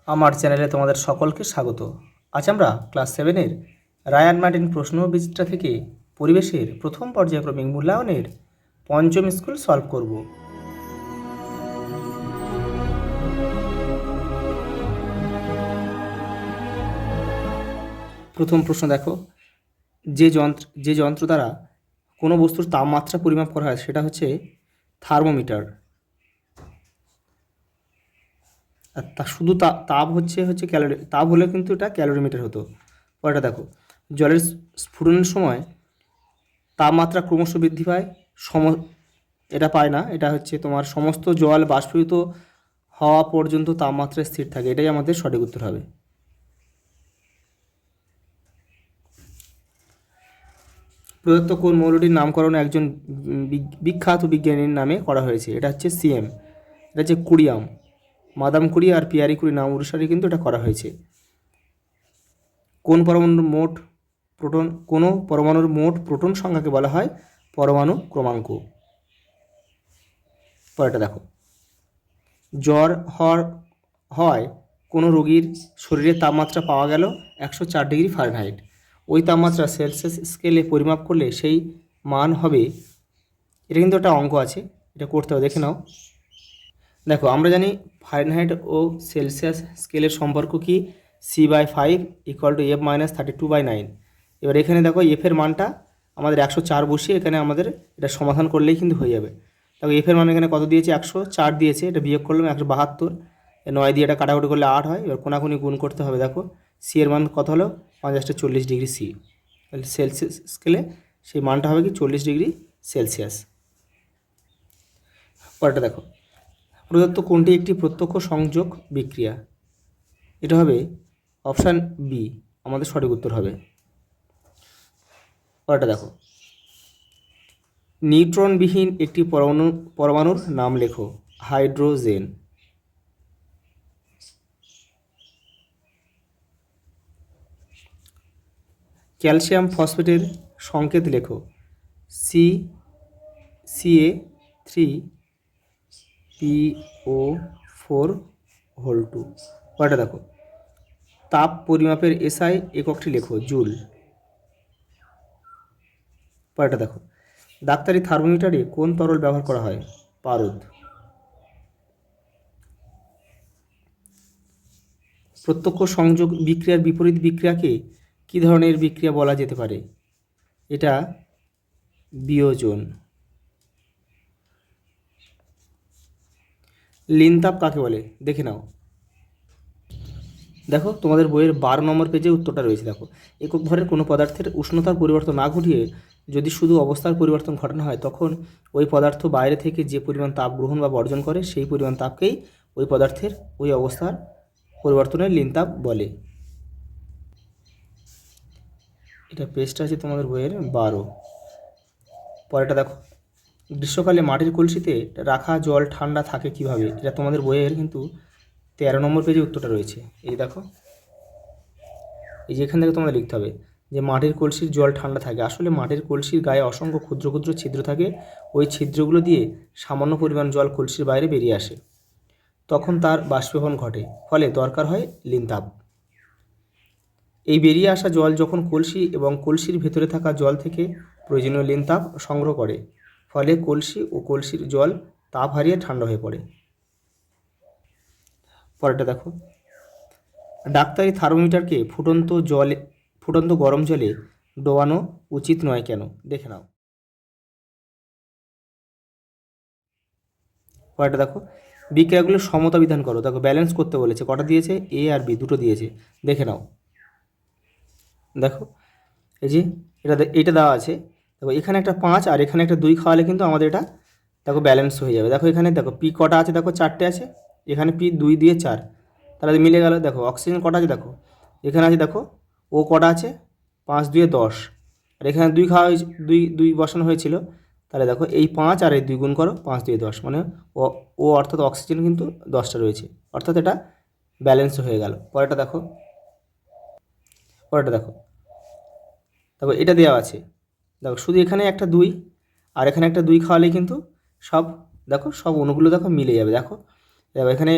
আমার চ্যানেলে তোমাদের সকলকে স্বাগত। আজ আমরা ক্লাস 7-এর রায়ান মার্টিন প্রশ্ন বিচিত্রা থেকে পরিবেশের প্রথম পর্যায়ক্রমিক মূল্যায়নের পঞ্চম স্কুল সলভ করব। প্রথম প্রশ্ন দেখো, যে যন্ত্র দ্বারা কোনো বস্তুর তাপমাত্রা পরিমাপ করা হয় সেটা হচ্ছে থার্মোমিটার। আর শুধু তাপ হচ্ছে ক্যালোরি, তাপ হলে কিন্তু এটা ক্যালোরিমিটার হতো। পরেরটা দেখো, জলের স্ফুটনের সময় তাপমাত্রা ক্রমশ বৃদ্ধি পায়, এটা পায় না, এটা হচ্ছে তোমার সমস্ত জল বাষ্পীভূত হওয়া পর্যন্ত তাপমাত্রা স্থির থাকে। এটাই আমাদের সঠিক উত্তর হবে। প্রদত্ত কোন মৌলটির নামকরণ একজন বিখ্যাত বিজ্ঞানীর নামে করা হয়েছে? এটা হচ্ছে সিএম, এটা হচ্ছে কুরিয়াম। মাদাম কুরি আর পিয়ারি কুরি নাম অনুসারে কিন্তু এটা করা হয়েছে। কোন পরমাণুর মোট প্রোটন সংখ্যাকে বলা হয় পরমাণু ক্রমাঙ্ক? পরেরটা দেখো, জ্বর হয় কোনো রোগীর শরীরের তাপমাত্রা পাওয়া গেল 104 ডিগ্রি ফারেনহাইট। ওই তাপমাত্রা সেলসিয়াস স্কেলে পরিমাপ করলে সেই মান হবে, এটা কিন্তু একটা অঙ্ক আছে, এটা করতে হবে, দেখে নাও। দেখো, আমরা জানি ফারেনহাইট ও সেলসিয়াস স্কেলের সম্পর্ক কি? C/5 = F-32/9। এবার এখানে দেখো এফের মানটা আমাদের 104 বসিয়ে এখানে আমাদের এটা সমাধান করলেই কিন্তু হয়ে যাবে। দেখো এফের মান এখানে কত দিয়েছে? 104 দিয়েছে, এটা বিয়োগ করলাম 172, 9 দিয়ে এটা কাটাকুটি করলে 8 হয়। এবার কোনাকুনি গুণ করতে হবে। দেখো সি এর মান কত হলো? 40 ডিগ্রি সি, তাহলে সেলসিয়াস স্কেলে সেই মানটা হবে কি 40 ডিগ্রি সেলসিয়াস। পরেরটা দেখো, প্রদত্ত কোনটি একটি প্রত্যক্ষ সংযোগ বিক্রিয়া? এটা হবে অপশান বি, আমাদের সঠিক উত্তর হবে। পরেরটা দেখো, নিউট্রনবিহীন একটি পরমাণুর নাম লেখো। হাইড্রোজেন। ক্যালসিয়াম ফসফেটের সংকেত লেখো। Ca3PO4 2। পরেরটা দেখো, তাপ পরিমাপের SI এককটি লেখো। জুল। পরেরটা দেখো, ডাক্তারি থার্মোমিটারে কোন তরল ব্যবহার করা হয়? পারদ। প্রত্যক্ষ সংযোগ বিক্রিয়ার বিপরীত বিক্রিয়াকে কী ধরনের বিক্রিয়া বলা যেতে পারে? এটা বিয়োজন। লিনতাপ কাকে বলে? দেখে নাও। দেখো তোমাদের বইয়ের 12 নম্বর পেজে উত্তরটা রয়েছে। দেখো, একক ভরের কোনো পদার্থের উষ্ণতার পরিবর্তন না ঘটিয়ে যদি শুধু অবস্থার পরিবর্তন ঘটানো হয়, তখন ওই পদার্থ বাইরে থেকে যে পরিমাণ তাপ গ্রহণ বা বর্জন করে সেই পরিমাণ তাপকেই ওই পদার্থের ওই অবস্থার পরিবর্তনের লিনতাপ বলে। এটা পেজটা আছে তোমাদের বইয়ের 12। পরেরটা দেখো, গ্রীষ্মকালে মাটির কলসিতে রাখা জল ঠান্ডা থাকে কিভাবে? এটা তোমাদের বইয়ের কিন্তু 13 নম্বর পেজে উত্তরটা রয়েছে। এই দেখো, এই যে এখান থেকে তোমাদের লিখতে হবে যে মাটির কলসির জল ঠান্ডা থাকে। আসলে মাটির কলসির গায়ে অসংখ্য ক্ষুদ্র ক্ষুদ্র ছিদ্র থাকে। ওই ছিদ্রগুলো দিয়ে সামান্য পরিমাণ জল কলসির বাইরে বেরিয়ে আসে, তখন তার বাষ্পীভবন ঘটে, ফলে দরকার হয় লিনতাপ। এই বেরিয়ে আসা জল যখন কলসি এবং কলসির ভেতরে থাকা জল থেকে প্রয়োজনীয় লিনতাপ সংগ্রহ করে, ফলে কলসি ও কলসির জল তাপ হারিয়ে ঠান্ডা হয়ে পড়ে। পরেরটা দেখো, ডাক্তারি থার্মোমিটারকে ফুটন্ত গরম জলে ডোবানো উচিত নয় কেন? দেখে নাও। পরেরটা দেখো, বিক্রিয়াগুলোর সমতা বিধান করো। দেখো ব্যালেন্স করতে বলেছে, কটা দিয়েছে? এ আর বি দুটো দিয়েছে, দেখে নাও। দেখো এই যে এটা দেওয়া আছে, দেখো এখানে একটা 5 আর এখানে একটা 2 খাওয়ালে কিন্তু আমাদের এটা দেখো ব্যালেন্স হয়ে যাবে। দেখো এখানে দেখো পি কটা আছে? দেখো 4টে আছে, এখানে পি 2 দিয়ে 4, তাহলে মিলে গেল। দেখো অক্সিজেন কটা আছে? দেখো এখানে আছে, দেখো ও কটা আছে? 5 2 10, আর এখানে 2 খাওয়া হয়েছে, 2 বসানো হয়েছিল, তাহলে দেখো এই 5 আর এই 2 গুণ করো, 5 2 10, মানে ও অর্থাৎ অক্সিজেন কিন্তু 10টা রয়েছে, অর্থাৎ এটা ব্যালেন্স হয়ে গেল। পরেরটা দেখো, দেখো এটা দেওয়া আছে। দেখো শুধু এখানে একটা 2 আর এখানে একটা 2 খাওয়ালেই কিন্তু সব অণুগুলো দেখো মিলে যাবে। দেখো এখানে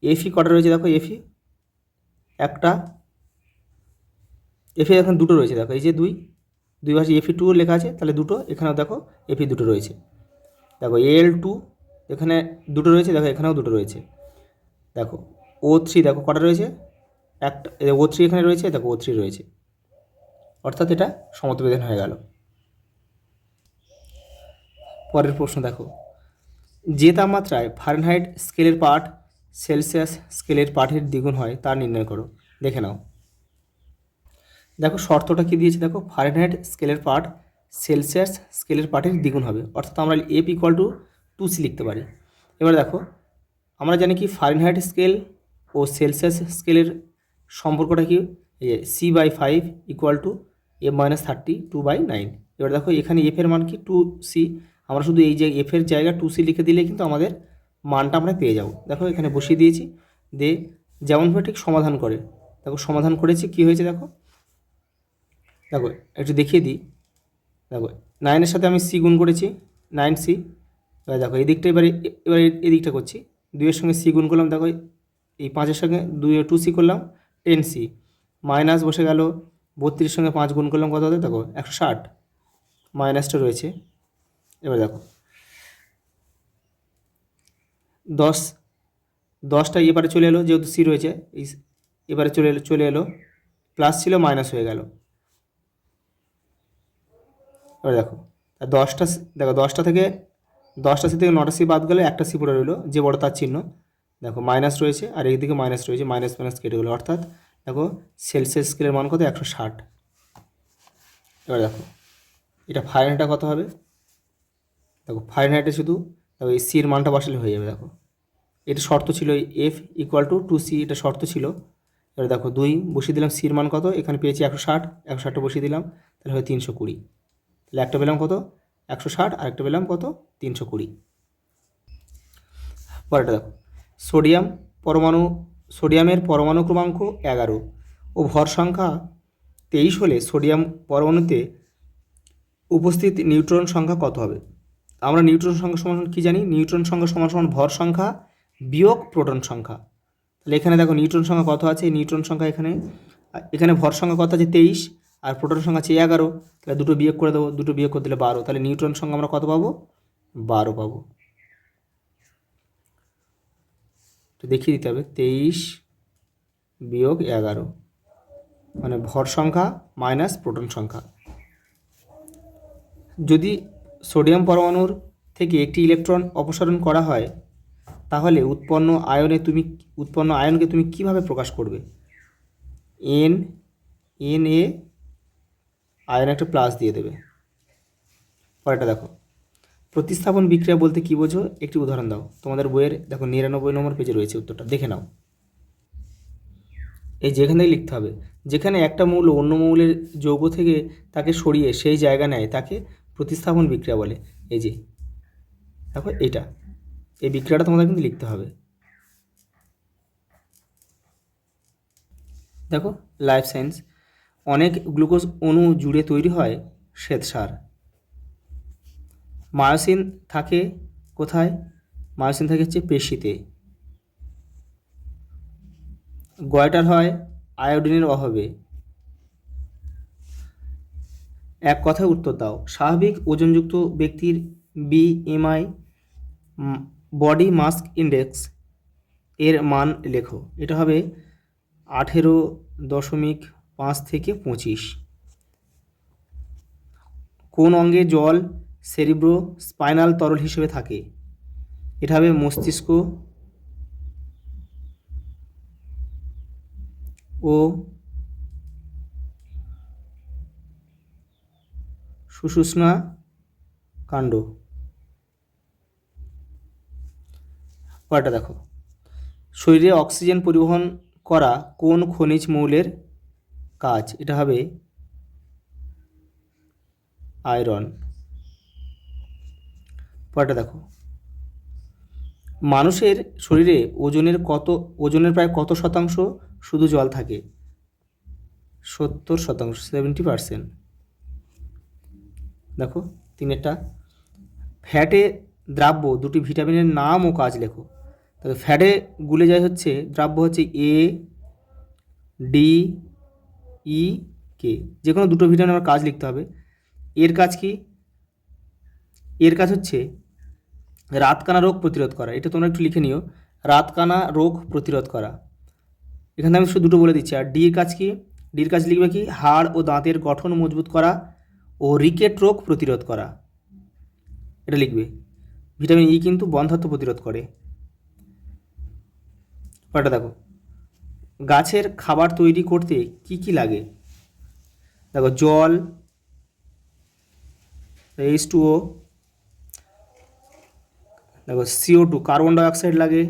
এফি কটা রয়েছে? দেখো এফি একটা এফে এখন দুটো রয়েছে, দেখো এই যে দুই পাশে এফি টু লেখা আছে, তাহলে দুটো এখানেও দেখো এফি দুটো রয়েছে। দেখো Al2 এখানে দুটো রয়েছে, দেখো এখানেও দুটো রয়েছে। দেখো O3 দেখো কটা রয়েছে, একটা O3 এখানে রয়েছে, দেখো O3 রয়েছে, অর্থাৎ এটা সমত্ববিধান হয়ে গেল। পরের প্রশ্ন দেখো, যে তাপমাত্রায় ফারেনহাইট স্কেলের পাঠ সেলসিয়াস স্কেলের পাঠের দ্বিগুণ হয় তা নির্ণয় করো। দেখে নাও। দেখো শর্তটা কী দিয়েছে, দেখো ফারেনহাইট স্কেলের পাঠ সেলসিয়াস স্কেলের পাঠের দ্বিগুণ হবে, অর্থাৎ আমরা F = 2C লিখতে পারি। এবার দেখো আমরা জানি কি ফারেনহাইট স্কেল ও সেলসিয়াস স্কেলের সম্পর্কটা কি, C/5 = F-30 2/9। এবার দেখো এখানে এফের মান কি 2C, আমরা শুধু এই যে এফের জায়গা 2C লিখে দিলে কিন্তু আমাদের মানটা আমরা পেয়ে যাব। দেখো এখানে বসিয়ে দিয়েছি, যেমনভাবে ঠিক সমাধান করে, দেখো সমাধান করেছি কি হয়েছে, দেখো একটু দেখিয়ে দিই। দেখো 9-এর সাথে আমি C গুণ করেছি, 9C। এবার দেখো এই দিকটা এবার এই দিকটা করছি, 2-এর সঙ্গে C গুণ করলাম, দেখো এই 5-এর সঙ্গে 2C করলাম 10C, মাইনাস বসে গেল 32-এর সঙ্গে 5 গুণ করলাম কত হবে, দেখো 160, মাইনাসটা রয়েছে। এবার দেখো 10টা এবারে চলে এলো, যেহেতু C রয়েছে এই এবারে চলে এলো, প্লাস ছিল মাইনাস হয়ে গেল। এবার দেখো 10টা থেকে 10টা C থেকে 9টা C বাদ গেলে একটা C পড়ে রইলো, যে বড় তার চিহ্ন, দেখো মাইনাস রয়েছে, আর এইদিকে মাইনাস রয়েছে, মাইনাস মাইনাস কেটে গেলো, অর্থাৎ দেখো সেলসিয়াস স্কেলের মান কত, 160। এবার দেখো এটা ফারেনহাইটটা কত হবে, দেখো ফারেনহাইটে শুধু দেখো এই সির মানটা বসালে হয়ে যাবে। দেখো এটা শর্ত ছিল F = 2C, এটা শর্ত ছিল। এবার দেখো 2 বসিয়ে দিলাম, সির মান কত, এখানে পেয়েছি 160, 160টা বসিয়ে দিলাম, তাহলে হয় 320। তাহলে একটা পেলাম কত, 160, আর একটা পেলাম কত, 320। পরেরটা দেখো, সোডিয়ামের পরমাণু ক্রমাঙ্ক 11 ও ভর সংখ্যা 23 হলে সোডিয়াম পরমাণুতে উপস্থিত নিউট্রন সংখ্যা কত হবে। আমরা নিউট্রন সংখ্যা সমান কী জানি, নিউট্রন সংখ্যা সমান ভর সংখ্যা বিয়োগ প্রোটন সংখ্যা। তাহলে এখানে দেখো নিউট্রন সংখ্যা কত আছে, নিউট্রন সংখ্যা এখানে ভর সংখ্যা কত আছে 23, আর প্রোটন সংখ্যা আছে 11, তাহলে দুটো বিয়োগ করে দেবো, দুটো বিয়োগ করে দিলে 12, তাহলে নিউট্রন সংখ্যা আমরা কত পাবো, 12 পাবো। তো দেখিয়ে দিতে হবে 23 বিয়োগ 11, মানে ভর সংখ্যা মাইনাস প্রোটন সংখ্যা। যদি সোডিয়াম পরমাণুর থেকে একটি ইলেকট্রন অপসারণ করা হয়, তাহলে উৎপন্ন আয়নকে তুমি কিভাবে প্রকাশ করবে। Na আয়ন একটা প্লাস দিয়ে দেবে। পরেরটা দেখো, প্রতিস্থাপন বিক্রিয়া বলতে কী বোঝো, একটি উদাহরণ দাও। তোমাদের বইয়ের দেখো 99 নম্বর পেজে রয়েছে উত্তরটা, দেখে নাও। এই যেখানে লিখতে হবে, যেখানে একটা মৌল অন্য মৌলের যৌগ থেকে তাকে সরিয়ে সেই জায়গা নেয় তাকে প্রতিস্থাপন বিক্রিয়া বলে। এই যে দেখো এই বিক্রিয়াটা তোমাদের কিন্তু লিখতে হবে। দেখো লাইফ সায়েন্স, অনেক গ্লুকোজ অণু জুড়ে তৈরি হয় শ্বেতসার। মায়োসিন থাকে কোথায়, মায়োসিন থাকে হচ্ছে পেশিতে। গয়টার হয় আয়োডিনের অভাবে। এক কথায় উত্তর দাও। স্বাভাবিক ওজনযুক্ত ব্যক্তির BMI বডি মাস ইন্ডেক্স এর মান লেখো। এটা হবে 18.5 থেকে 25। কোন অঙ্গে জল সেরিব্রো স্পাইনাল তরল হিসেবে থাকে, এটা হবে মস্তিষ্ক ও সুষুম্না কাণ্ড। পরেরটা দেখো, শরীরে অক্সিজেন পরিবহন করা কোন খনিজ মৌলের কাজ, এটা হবে আয়রন। পরেরটা দেখো, মানুষের শরীরে ওজনের প্রায় কত শতাংশ শুধু জল থাকে, 70%, 70%। দেখো 3-টা, ফ্যাটে দ্রাব্য দুটি ভিটামিনের নাম ও কাজ লেখো। তবে ফ্যাটে গুলে যায় হচ্ছে দ্রাব্য হচ্ছে A ডি ই কে, যে কোনো দুটো ভিটামিন আমার কাজ লিখতে হবে। এর কাজ কি? এর কাজ হচ্ছে রাতকানা রোগ প্রতিরোধ করা। এটা তোমরা একটু লিখে নিও, রাতকানা রোগ প্রতিরোধ করা। এখানে আমি শুধু দুটো বলে দিচ্ছি। আর ডির কাজ কি? ডির কাজ লিখবে কি? হাড় ও দাঁতের গঠন মজবুত করা ও রিকেট রোগ প্রতিরোধ করা, এটা লিখবে। ভিটামিন ই কিন্তু বন্ধ্যাত্ব প্রতিরোধ করে। পরেরটা দেখো, গাছের খাবার তৈরি করতে কি কি লাগে? দেখো, জল, H2O, দেখো CO2 কার্বন ডাইঅক্সাইড লাগে,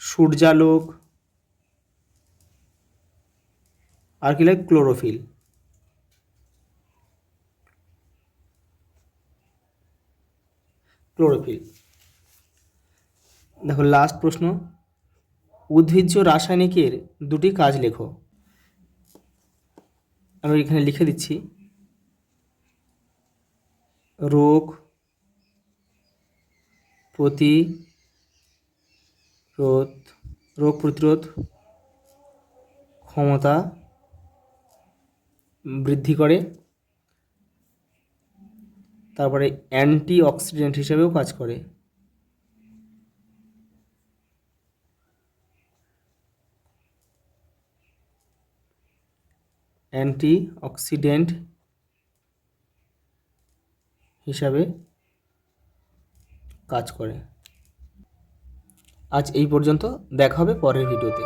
সূর্যালোক, আর কি লাগে? ক্লোরোফিল। দেখো লাস্ট প্রশ্ন, উদ্ভিজ্জ রাসায়নিকের দুটি কাজ লেখো। আমি এখানে লিখে দিচ্ছি, রোগ প্রতিরোধ ক্ষমতা বৃদ্ধি করে, তারপরে অ্যান্টি অক্সিডেন্ট হিসেবেও কাজ করে। অ্যান্টি অক্সিডেন্ট হিসাবে কাজ করে। আজ এই পর্যন্ত, দেখা হবে পরের ভিডিওতে।